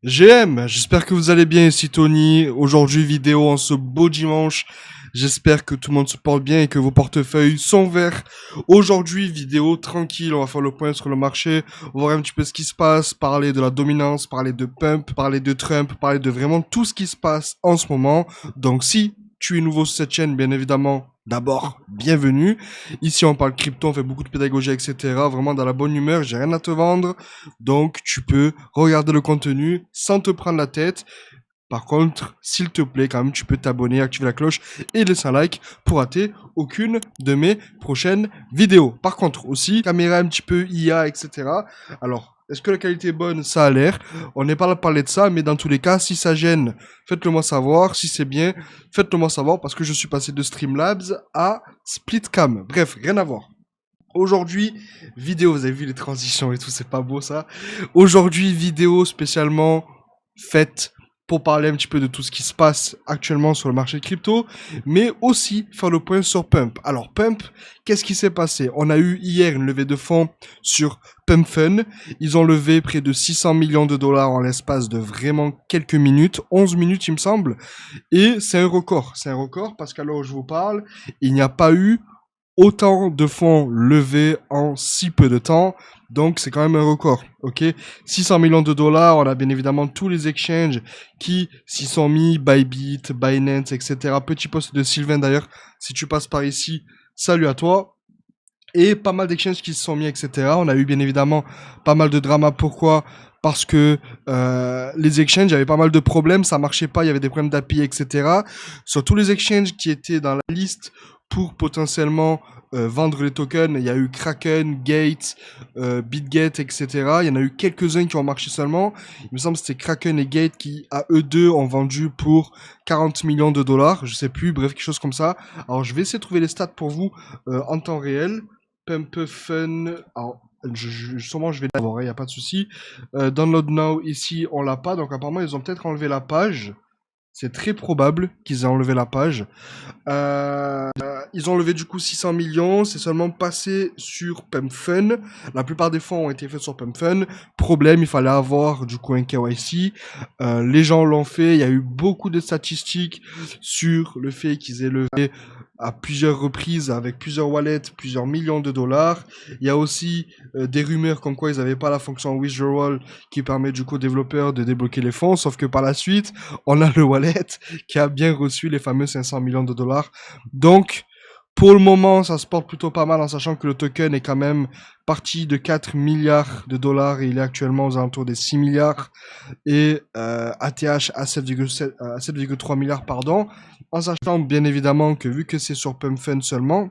GM, j'espère que vous allez bien ici Tony. Aujourd'hui vidéo en ce beau dimanche. J'espère que tout le monde se porte bien et que vos portefeuilles sont verts. Aujourd'hui vidéo tranquille, on va faire le point sur le marché, voir un petit peu ce qui se passe, parler de la dominance, parler de pump, parler de Trump, parler de vraiment tout ce qui se passe en ce moment. Donc si tu es nouveau sur cette chaîne, bien évidemment, d'abord, bienvenue. Ici on parle crypto, on fait beaucoup de pédagogie, etc. Vraiment dans la bonne humeur, j'ai rien à te vendre. Donc, tu peux regarder le contenu sans te prendre la tête. Par contre, s'il te plaît, quand même, tu peux t'abonner, activer la cloche et laisser un like pour rater aucune de mes prochaines vidéos. Par contre, aussi, caméra un petit peu IA, etc. Alors, est-ce que la qualité est bonne? Ça a l'air. On n'est pas là pour parler de ça, mais dans tous les cas, si ça gêne, faites-le moi savoir. Si c'est bien, faites-le moi savoir parce que je suis passé de Streamlabs à Splitcam. Bref, rien à voir. Aujourd'hui, vidéo, vous avez vu les transitions et tout, c'est pas beau ça. Aujourd'hui, vidéo spécialement faite pour parler un petit peu de tout ce qui se passe actuellement sur le marché crypto, mais aussi faire le point sur Pump. Alors Pump, qu'est-ce qui s'est passé? On a eu hier une levée de fonds sur Pump Fun. Ils ont levé près de 600 millions de dollars en l'espace de vraiment quelques minutes, 11 minutes il me semble, et c'est un record. C'est un record parce qu'à l'heure où je vous parle, il n'y a pas eu autant de fonds levés en si peu de temps. Donc, c'est quand même un record, ok? 600 millions de dollars, on a bien évidemment tous les exchanges qui s'y sont mis, Bybit, Binance, etc. Petit post de Sylvain d'ailleurs, si tu passes par ici, salut à toi. Et pas mal d'exchanges qui se sont mis, etc. On a eu bien évidemment pas mal de drama. Pourquoi? Parce que les exchanges avaient pas mal de problèmes, ça marchait pas, il y avait des problèmes d'API, etc. Sur tous les exchanges qui étaient dans la liste pour potentiellement vendre les tokens, il y a eu Kraken, Gate, BitGate, etc. Il y en a eu quelques-uns qui ont marché seulement. Il me semble que c'était Kraken et Gate qui, à eux deux, ont vendu pour 40 millions de dollars, je sais plus, bref, quelque chose comme ça. Alors, je vais essayer de trouver les stats pour vous en temps réel. Pump Fun. Alors, sûrement, je vais l'avoir, il n'y a pas de souci. Download Now, ici, on l'a pas. Donc, apparemment, ils ont peut-être enlevé la page. C'est très probable qu'ils aient enlevé la page. Ils ont levé du coup 600 millions. C'est seulement passé sur Pump Fun. La plupart des fonds ont été faits sur Pump Fun. Problème, il fallait avoir du coup un KYC. Les gens l'ont fait. Il y a eu beaucoup de statistiques sur le fait qu'ils aient levé à plusieurs reprises avec plusieurs wallets, plusieurs millions de dollars. Il y a aussi des rumeurs comme quoi ils n'avaient pas la fonction withdrawal qui permet du coup aux développeurs de débloquer les fonds, sauf que par la suite, on a le wallet qui a bien reçu les fameux 500 millions de dollars. Donc, pour le moment, ça se porte plutôt pas mal en sachant que le token est quand même parti de 4 milliards de dollars et il est actuellement aux alentours des 6 milliards et ATH à 7,3 milliards, pardon, en sachant bien évidemment que vu que c'est sur Pump Fund seulement,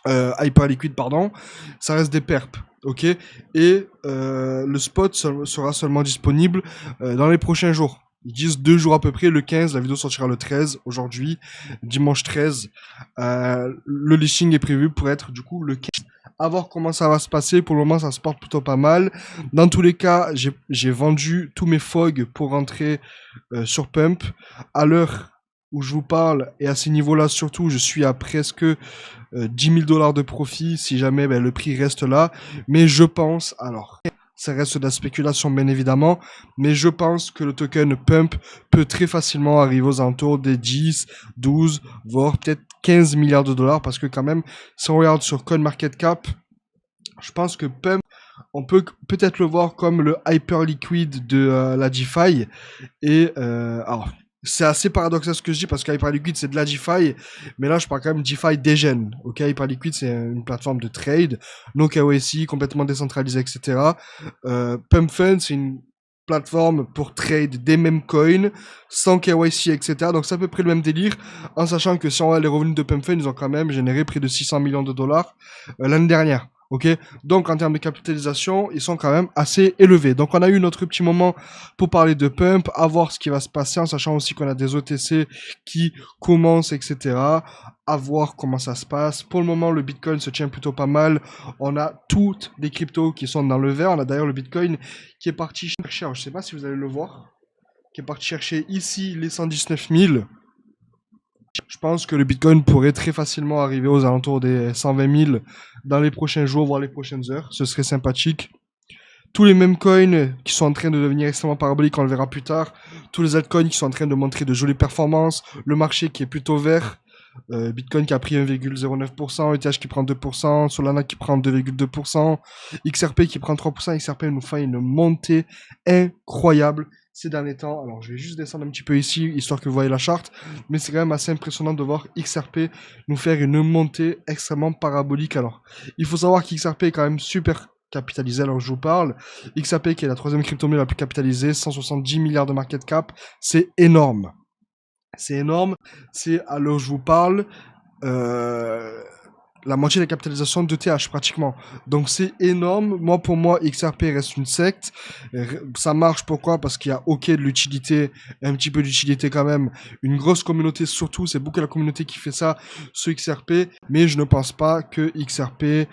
Hyperliquid, pardon, ça reste des perps, ok? Et le spot sera seulement disponible dans les prochains jours. Ils disent 2 jours à peu près, le 15, la vidéo sortira le 13, aujourd'hui, dimanche 13. Le listing est prévu pour être du coup le 15. À voir comment ça va se passer, pour le moment ça se porte plutôt pas mal. Dans tous les cas, j'ai vendu tous mes FOG pour rentrer sur Pump. À l'heure où je vous parle, et à ces niveaux-là surtout, je suis à presque 10 000 dollars de profit si jamais le prix reste là. Mais je pense, alors, ça reste de la spéculation bien évidemment, mais je pense que le token Pump peut très facilement arriver aux alentours des 10, 12, voire peut-être 15 milliards de dollars parce que quand même, si on regarde sur CoinMarketCap, je pense que Pump, on peut peut-être le voir comme le Hyperliquid de la DeFi. Et alors, c'est assez paradoxal ce que je dis parce qu'Hyperliquid c'est de la DeFi, mais là je parle quand même DeFi degen. Ok, Hyperliquid c'est une plateforme de trade, no KYC, complètement décentralisée, etc. Pump Fund c'est une plateforme pour trade des mêmes coins, sans KYC, etc. Donc c'est à peu près le même délire, en sachant que si on a les revenus de Pump Fund, ils ont quand même généré près de 600 millions de dollars l'année dernière. Ok, donc en termes de capitalisation, ils sont quand même assez élevés. Donc on a eu notre petit moment pour parler de Pump, à voir ce qui va se passer, en sachant aussi qu'on a des OTC qui commencent, etc. À voir comment ça se passe. Pour le moment, le Bitcoin se tient plutôt pas mal. On a toutes les cryptos qui sont dans le vert. On a d'ailleurs le Bitcoin qui est parti chercher, alors, je sais pas si vous allez le voir, qui est parti chercher ici les 119 000. Je pense que le Bitcoin pourrait très facilement arriver aux alentours des 120 000 dans les prochains jours, voire les prochaines heures. Ce serait sympathique. tous les mêmes coins qui sont en train de devenir extrêmement paraboliques, on le verra plus tard, tous les altcoins qui sont en train de montrer de jolies performances, le marché qui est plutôt vert, Bitcoin qui a pris 1,09%, ETH qui prend 2%, Solana qui prend 2,2%, XRP qui prend 3%, XRP nous fait une montée incroyable ces derniers temps. Alors je vais juste descendre un petit peu ici, histoire que vous voyez la charte, mais c'est quand même assez impressionnant de voir XRP nous faire une montée extrêmement parabolique. Alors, il faut savoir qu'XRP est quand même super capitalisé, alors je vous parle. XRP qui est la troisième crypto-monnaie la plus capitalisée, 170 milliards de market cap, c'est énorme. C'est énorme, c'est à l'heure où je vous parle, la moitié de la capitalisation de TH pratiquement. Donc c'est énorme. Moi, pour moi, XRP reste une secte. Ça marche pourquoi? Parce qu'il y a ok de l'utilité, un petit peu d'utilité quand même. Une grosse communauté surtout, c'est beaucoup la communauté qui fait ça, ce XRP. Mais je ne pense pas que XRP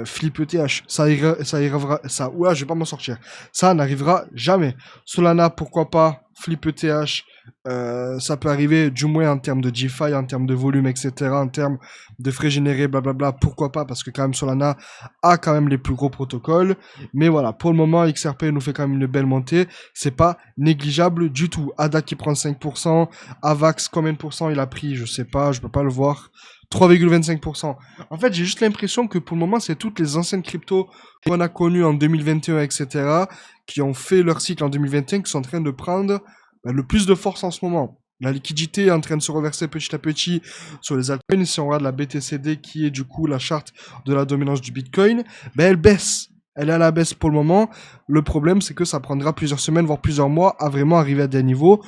flippe ETH. Ça arrivera, ouais, je vais pas m'en sortir. Ça n'arrivera jamais. Solana, pourquoi pas? Flip ETH, ça peut arriver du moins en termes de DeFi, en termes de volume, etc., en termes de frais générés, blablabla, pourquoi pas, parce que quand même Solana a quand même les plus gros protocoles, mais voilà, pour le moment, XRP nous fait quand même une belle montée, c'est pas négligeable du tout. ADA qui prend 5%, AVAX, combien de pourcents il a pris, je sais pas, je peux pas le voir, 3,25%. En fait, j'ai juste l'impression que pour le moment, c'est toutes les anciennes cryptos qu'on a connues en 2021, etc., qui ont fait leur cycle en 2021, qui sont en train de prendre le plus de force en ce moment. La liquidité est en train de se reverser petit à petit sur les altcoins. Si on regarde la BTCD, qui est du coup la charte de la dominance du Bitcoin, ben elle baisse. Elle est à la baisse pour le moment. Le problème, c'est que ça prendra plusieurs semaines, voire plusieurs mois, à vraiment arriver à des niveaux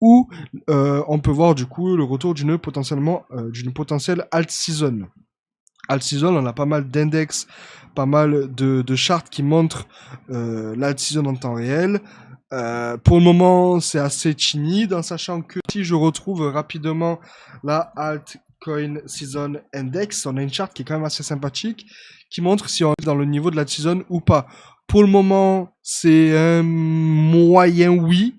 où on peut voir du coup le retour d'une potentielle alt season. Alt season, on a pas mal d'index, pas mal de charts qui montrent l'alt season en temps réel. Pour le moment, c'est assez timide, en sachant que si je retrouve rapidement la altcoin season index, on a une charte qui est quand même assez sympathique, qui montre si on est dans le niveau de la season ou pas. Pour le moment, c'est un moyen oui,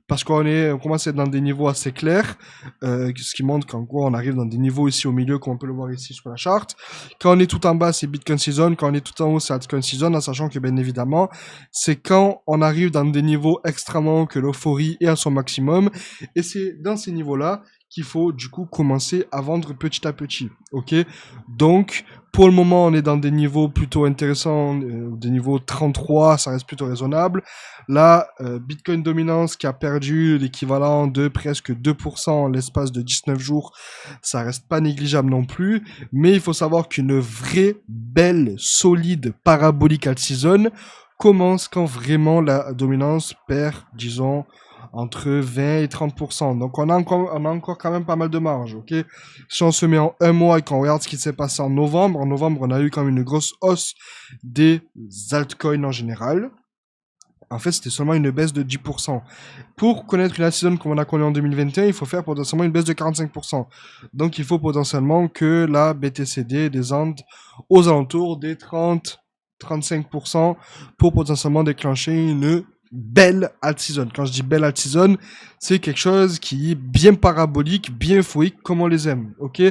parce qu'on commence à être dans des niveaux assez clairs, ce qui montre qu'en gros on arrive dans des niveaux ici au milieu, comme on peut le voir ici sur la charte. Quand on est tout en bas, c'est Bitcoin Season, quand on est tout en haut, c'est Altcoin Season, en sachant que bien évidemment, c'est quand on arrive dans des niveaux extrêmement hauts que l'euphorie est à son maximum, et c'est dans ces niveaux-là qu'il faut du coup commencer à vendre petit à petit, ok? Donc, pour le moment, on est dans des niveaux plutôt intéressants, des niveaux 33, ça reste plutôt raisonnable. Là, Bitcoin Dominance qui a perdu l'équivalent de presque 2% en l'espace de 19 jours, ça reste pas négligeable non plus, mais il faut savoir qu'une vraie, belle, solide parabolique alt season commence quand vraiment la dominance perd, disons, entre 20 et 30%. Donc on a encore quand même pas mal de marge, ok? Si on se met en un mois et qu'on regarde ce qui s'est passé en novembre on a eu quand même une grosse hausse des altcoins en général. En fait, c'était seulement une baisse de 10%. Pour connaître une season comme on a connu en 2021, il faut faire potentiellement une baisse de 45%. Donc, il faut potentiellement que la BTCD descende aux alentours des 30-35% pour potentiellement déclencher une belle alt season. Quand je dis belle alt season, c'est quelque chose qui est bien parabolique, bien euphorique, comme on les aime. Ok.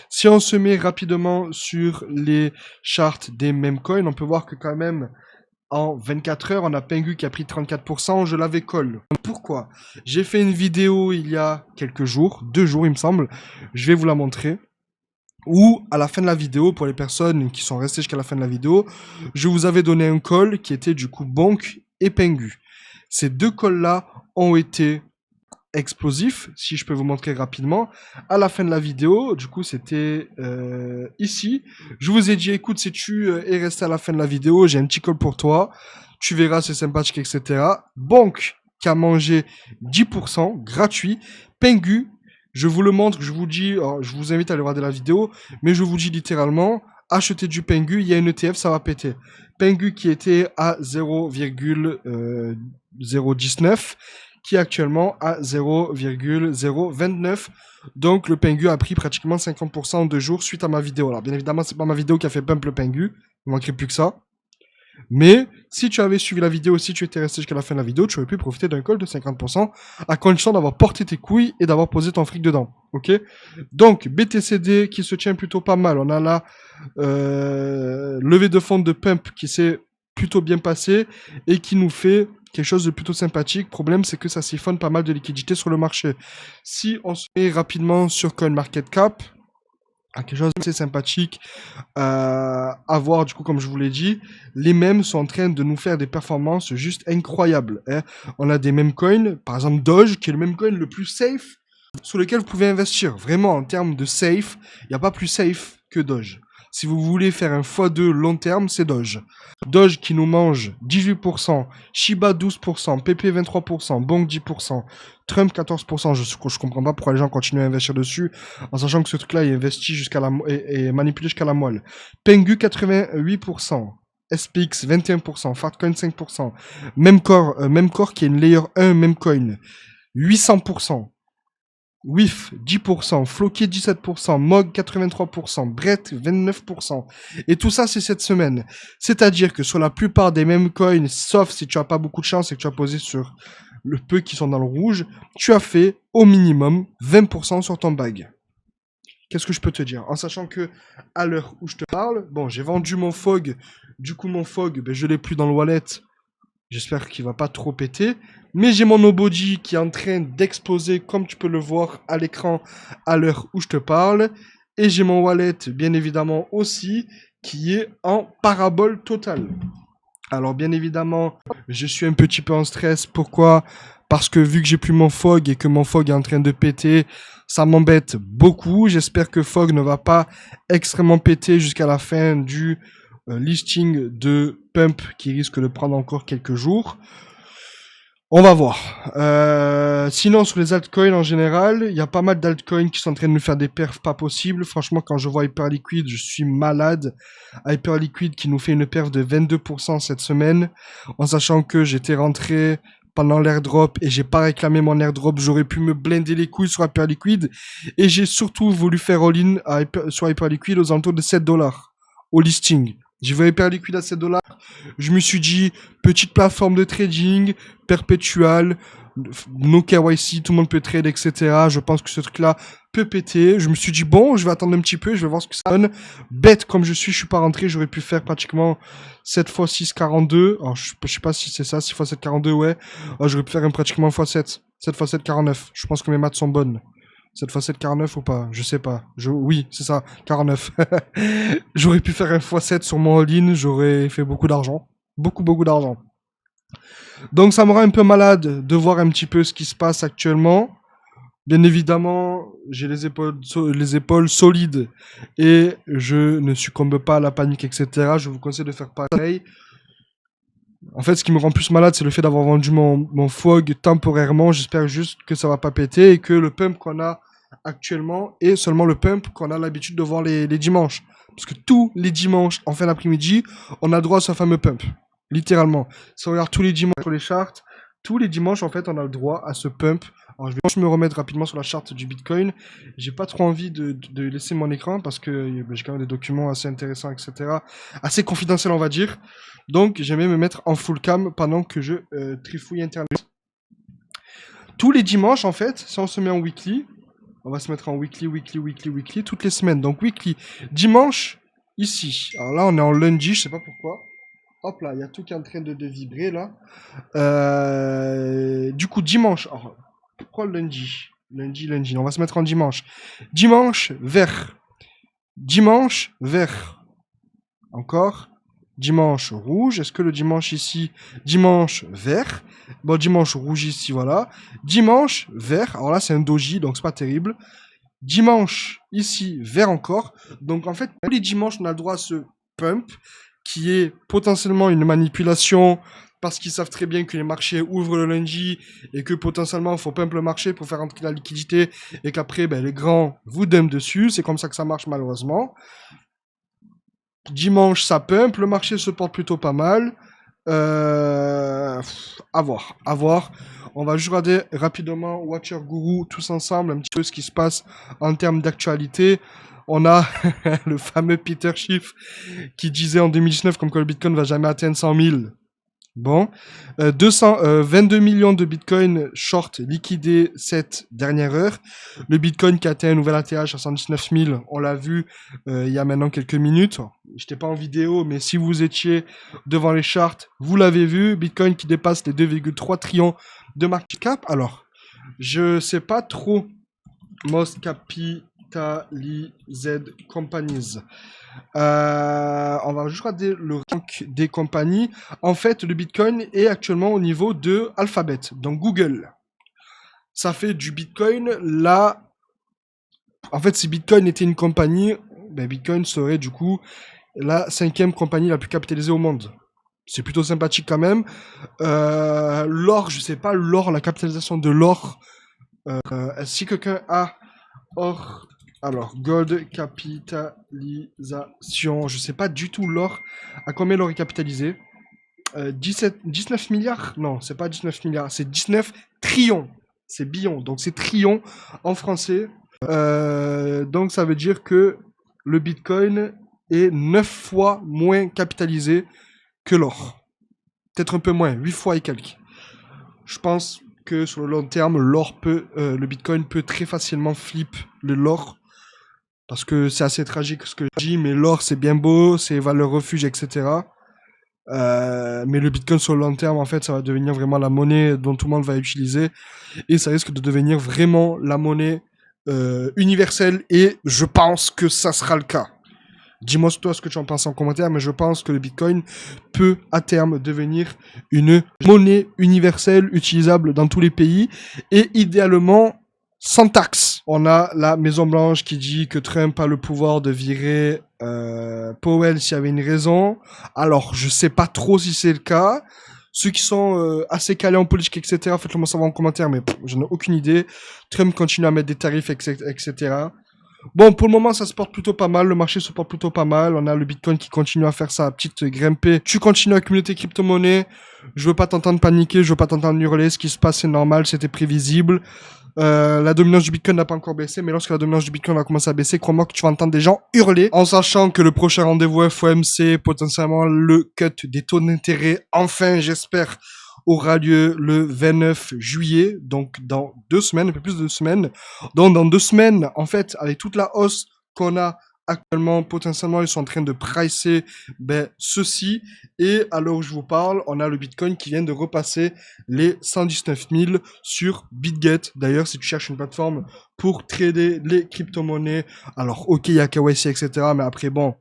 Si on se met rapidement sur les charts des mêmes coins, on peut voir que quand même en 24 heures, on a Pengu qui a pris 34%, je l'avais colle. Pourquoi? J'ai fait une vidéo il y a quelques jours, 2 jours il me semble, je vais vous la montrer. Où à la fin de la vidéo, pour les personnes qui sont restées jusqu'à la fin de la vidéo, je vous avais donné un call qui était du coup Bonk et Pengu. Ces deux calls-là ont été explosifs, si je peux vous montrer rapidement. À la fin de la vidéo, du coup c'était ici, je vous ai dit écoute, si tu es resté à la fin de la vidéo, j'ai un petit call pour toi, tu verras, c'est sympathique, etc. Bonk qui a mangé 10% gratuit, Pengu, je vous le montre, je vous dis, alors, je vous invite à aller regarder la vidéo, mais je vous dis littéralement, achetez du Pengu, il y a une ETF, ça va péter. Pengu qui était à 0,019, qui est actuellement à 0,029. Donc le Pengu a pris pratiquement 50% en 2 jours suite à ma vidéo. Alors bien évidemment, c'est pas ma vidéo qui a fait pump le Pengu, il manquerait plus que ça. Mais si tu avais suivi la vidéo, si tu étais resté jusqu'à la fin de la vidéo, tu aurais pu profiter d'un call de 50% à condition d'avoir porté tes couilles et d'avoir posé ton fric dedans. Ok? Donc BTCD qui se tient plutôt pas mal. On a la levée de fonds de pump qui s'est plutôt bien passé et qui nous fait quelque chose de plutôt sympathique. Problème, c'est que ça siphonne pas mal de liquidités sur le marché. Si on se met rapidement sur CoinMarketCap, quelque chose d'assez sympathique à voir, du coup, comme je vous l'ai dit, les mèmes sont en train de nous faire des performances juste incroyables. Hein. On a des meme coins, par exemple Doge, qui est le meme coin le plus safe sur lequel vous pouvez investir. Vraiment, en termes de safe, il n'y a pas plus safe que Doge. Si vous voulez faire un x2 long terme, c'est Doge. Doge qui nous mange 18%, Shiba 12%, PP 23%, Bonk 10%, Trump 14%. Je comprends pas pourquoi les gens continuent à investir dessus, en sachant que ce truc-là est investi et manipulé jusqu'à la moelle. Pengu 88%. SPX 21%, Fartcoin 5%, Memcore qui est une layer 1 Memcoin 800%. WIF 10%, Floki 17%, MOG 83%, Brett 29%. Et tout ça, c'est cette semaine. C'est-à-dire que sur la plupart des mêmes coins, sauf si tu as pas beaucoup de chance et que tu as posé sur le peu qui sont dans le rouge, tu as fait au minimum 20% sur ton bag. Qu'est-ce que je peux te dire? En sachant que, à l'heure où je te parle, bon, j'ai vendu mon FOG. Du coup, mon FOG, ben, je l'ai plus dans le wallet. J'espère qu'il va pas trop péter. Mais j'ai mon Nobody qui est en train d'exploser, comme tu peux le voir à l'écran à l'heure où je te parle. Et j'ai mon wallet, bien évidemment, aussi, qui est en parabole totale. Alors, bien évidemment, je suis un petit peu en stress. Pourquoi? Parce que vu que j'ai plus mon FOG et que mon FOG est en train de péter, ça m'embête beaucoup. J'espère que FOG ne va pas extrêmement péter jusqu'à la fin du listing de Pump qui risque de prendre encore quelques jours. On va voir. Sinon, sur les altcoins en général, il y a pas mal d'altcoins qui sont en train de nous faire des perfs pas possibles. Franchement, quand je vois Hyperliquid, je suis malade. Hyperliquid qui nous fait une perf de 22% cette semaine, en sachant que j'étais rentré pendant l'airdrop et j'ai pas réclamé mon airdrop, j'aurais pu me blinder les couilles sur Hyperliquid. Et j'ai surtout voulu faire all-in sur Hyperliquid aux alentours de 7$ au listing. J'ai vu Hyperliquid à 7$. Je me suis dit, petite plateforme de trading, perpétual, no KYC, tout le monde peut trade, etc. Je pense que ce truc-là peut péter. Je me suis dit, bon, je vais attendre un petit peu, je vais voir ce que ça donne. Bête comme je suis pas rentré. J'aurais pu faire pratiquement 7 x 6, 42. Alors, je sais pas si c'est ça, 6 x 7, 42, ouais. Alors, j'aurais pu faire pratiquement x7. 7 x 7, 49. Je pense que mes maths sont bonnes. 7 x 7, 49 ou pas? Je sais pas. Oui, c'est ça, 49. J'aurais pu faire un x7 sur mon all-in, j'aurais fait beaucoup d'argent. Beaucoup d'argent. Donc ça me rend un peu malade de voir un petit peu ce qui se passe actuellement. Bien évidemment, j'ai les épaules solides et je ne succombe pas à la panique, etc. Je vous conseille de faire pareil. En fait, ce qui me rend plus malade, c'est le fait d'avoir vendu mon FOG temporairement. J'espère juste que ça va pas péter et que le pump qu'on a actuellement est seulement le pump qu'on a l'habitude de voir les dimanches. Parce que tous les dimanches, en fin d'après-midi, on a droit à ce fameux pump. Littéralement. Si on regarde tous les dimanches sur les charts, tous les dimanches, en fait, on a le droit à ce pump. Alors, je vais juste me remettre rapidement sur la charte du Bitcoin. J'ai pas trop envie de laisser mon écran parce que j'ai quand même des documents assez intéressants, etc. Assez confidentiels, on va dire. Donc, j'aimais me mettre en full cam pendant que je trifouille Internet. Tous les dimanches, en fait, si on se met en weekly, on va se mettre en weekly, toutes les semaines. Donc, weekly. Dimanche, ici. Alors là, on est en lundi, je sais pas pourquoi. Hop là, il y a tout qui est en train de vibrer là. Du coup, dimanche. Alors, pourquoi lundi? Lundi. On va se mettre en dimanche. Dimanche, vert. Dimanche, vert. Encore. Dimanche, rouge. Est-ce que le dimanche ici? Dimanche, vert. Bon, dimanche, rouge ici, voilà. Dimanche, vert. Alors là, c'est un doji, donc c'est pas terrible. Dimanche, ici, vert encore. Donc en fait, tous les dimanches, on a le droit à ce pump qui est potentiellement une manipulation parce qu'ils savent très bien que les marchés ouvrent le lundi et que potentiellement il faut pump le marché pour faire rentrer la liquidité et qu'après les grands vous dumpent dessus. C'est comme ça que ça marche malheureusement. Dimanche ça pump, le marché se porte plutôt pas mal. À voir. On va juste regarder rapidement Watcher Guru tous ensemble un petit peu ce qui se passe en termes d'actualité. On a le fameux Peter Schiff qui disait en 2019 comme que le Bitcoin va jamais atteindre 100 000. Bon, 22 millions de bitcoins short liquidés cette dernière heure. Le bitcoin qui a atteint un nouvel atterrage à 119 000, on l'a vu il y a maintenant quelques minutes. J'étais pas en vidéo, mais si vous étiez devant les charts, vous l'avez vu. Bitcoin qui dépasse les 2,3 trillions de market cap. Alors, je sais pas trop. Most capitalized companies. On va juste regarder le rank des compagnies. En fait, le Bitcoin est actuellement au niveau de Alphabet, donc Google. Ça fait du Bitcoin là. En fait, si Bitcoin était une compagnie, ben Bitcoin serait du coup la 5e compagnie la plus capitalisée au monde. C'est plutôt sympathique quand même. L'or, je sais pas, l'or, la capitalisation de l'or. Si quelqu'un a or, alors, gold capitalisation, je sais pas du tout l'or, à combien l'or est capitalisé. 19 milliards? Non, c'est pas 19 milliards, c'est 19 trillions. C'est billions, donc c'est trillions en français. Donc ça veut dire que le bitcoin est 9 fois moins capitalisé que l'or. Peut-être un peu moins, 8 fois et quelques. Je pense que sur le long terme, le bitcoin peut très facilement flip l'or. Parce que c'est assez tragique ce que je dis, mais l'or c'est bien beau, c'est valeur refuge, etc. Mais le bitcoin sur le long terme, en fait, ça va devenir vraiment la monnaie dont tout le monde va utiliser. Et ça risque de devenir vraiment la monnaie universelle. Et je pense que ça sera le cas. Dis-moi toi ce que tu en penses en commentaire, mais je pense que le bitcoin peut à terme devenir une monnaie universelle utilisable dans tous les pays. Et idéalement, sans taxe. On a la Maison Blanche qui dit que Trump a le pouvoir de virer Powell s'il y avait une raison. Alors, je sais pas trop si c'est le cas. Ceux qui sont assez calés en politique, etc., faites-le moi savoir en commentaire, mais j'en ai aucune idée. Trump continue à mettre des tarifs, etc. Bon, pour le moment, ça se porte plutôt pas mal. Le marché se porte plutôt pas mal. On a le Bitcoin qui continue à faire sa petite grimpée. Tu continues à accumuler tes crypto-monnaies. Je veux pas t'entendre paniquer, je veux pas t'entendre hurler. Ce qui se passe, c'est normal, c'était prévisible. La dominance du Bitcoin n'a pas encore baissé, mais lorsque la dominance du Bitcoin va commencer à baisser, crois-moi que tu vas entendre des gens hurler, en sachant que le prochain rendez-vous FOMC, potentiellement le cut des taux d'intérêt, enfin j'espère, aura lieu le 29 juillet, donc dans 2 semaines, un peu plus de 2 semaines. Donc dans 2 semaines, en fait, avec toute la hausse qu'on a actuellement, potentiellement, ils sont en train de pricer ceci. Et à l'heure où je vous parle, on a le Bitcoin qui vient de repasser les 119 000 sur BitGet. D'ailleurs, si tu cherches une plateforme pour trader les crypto-monnaies, alors ok, il y a KYC, etc. Mais après, bon,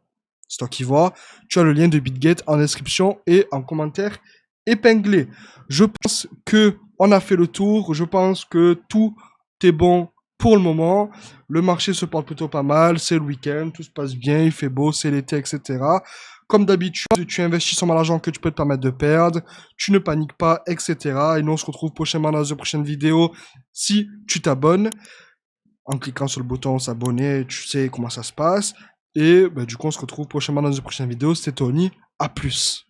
c'est toi qui vois. Tu as le lien de BitGet en description et en commentaire épinglé. Je pense que on a fait le tour. Je pense que tout est bon pour le moment. Le marché se porte plutôt pas mal. C'est le week-end, tout se passe bien, il fait beau, c'est l'été, etc. Comme d'habitude, tu investis sur l'argent que tu peux te permettre de perdre. Tu ne paniques pas, etc. Et nous, on se retrouve prochainement dans une prochaine vidéo. Si tu t'abonnes, en cliquant sur le bouton s'abonner, tu sais comment ça se passe. Et du coup, on se retrouve prochainement dans une prochaine vidéo. C'était Tony. À plus.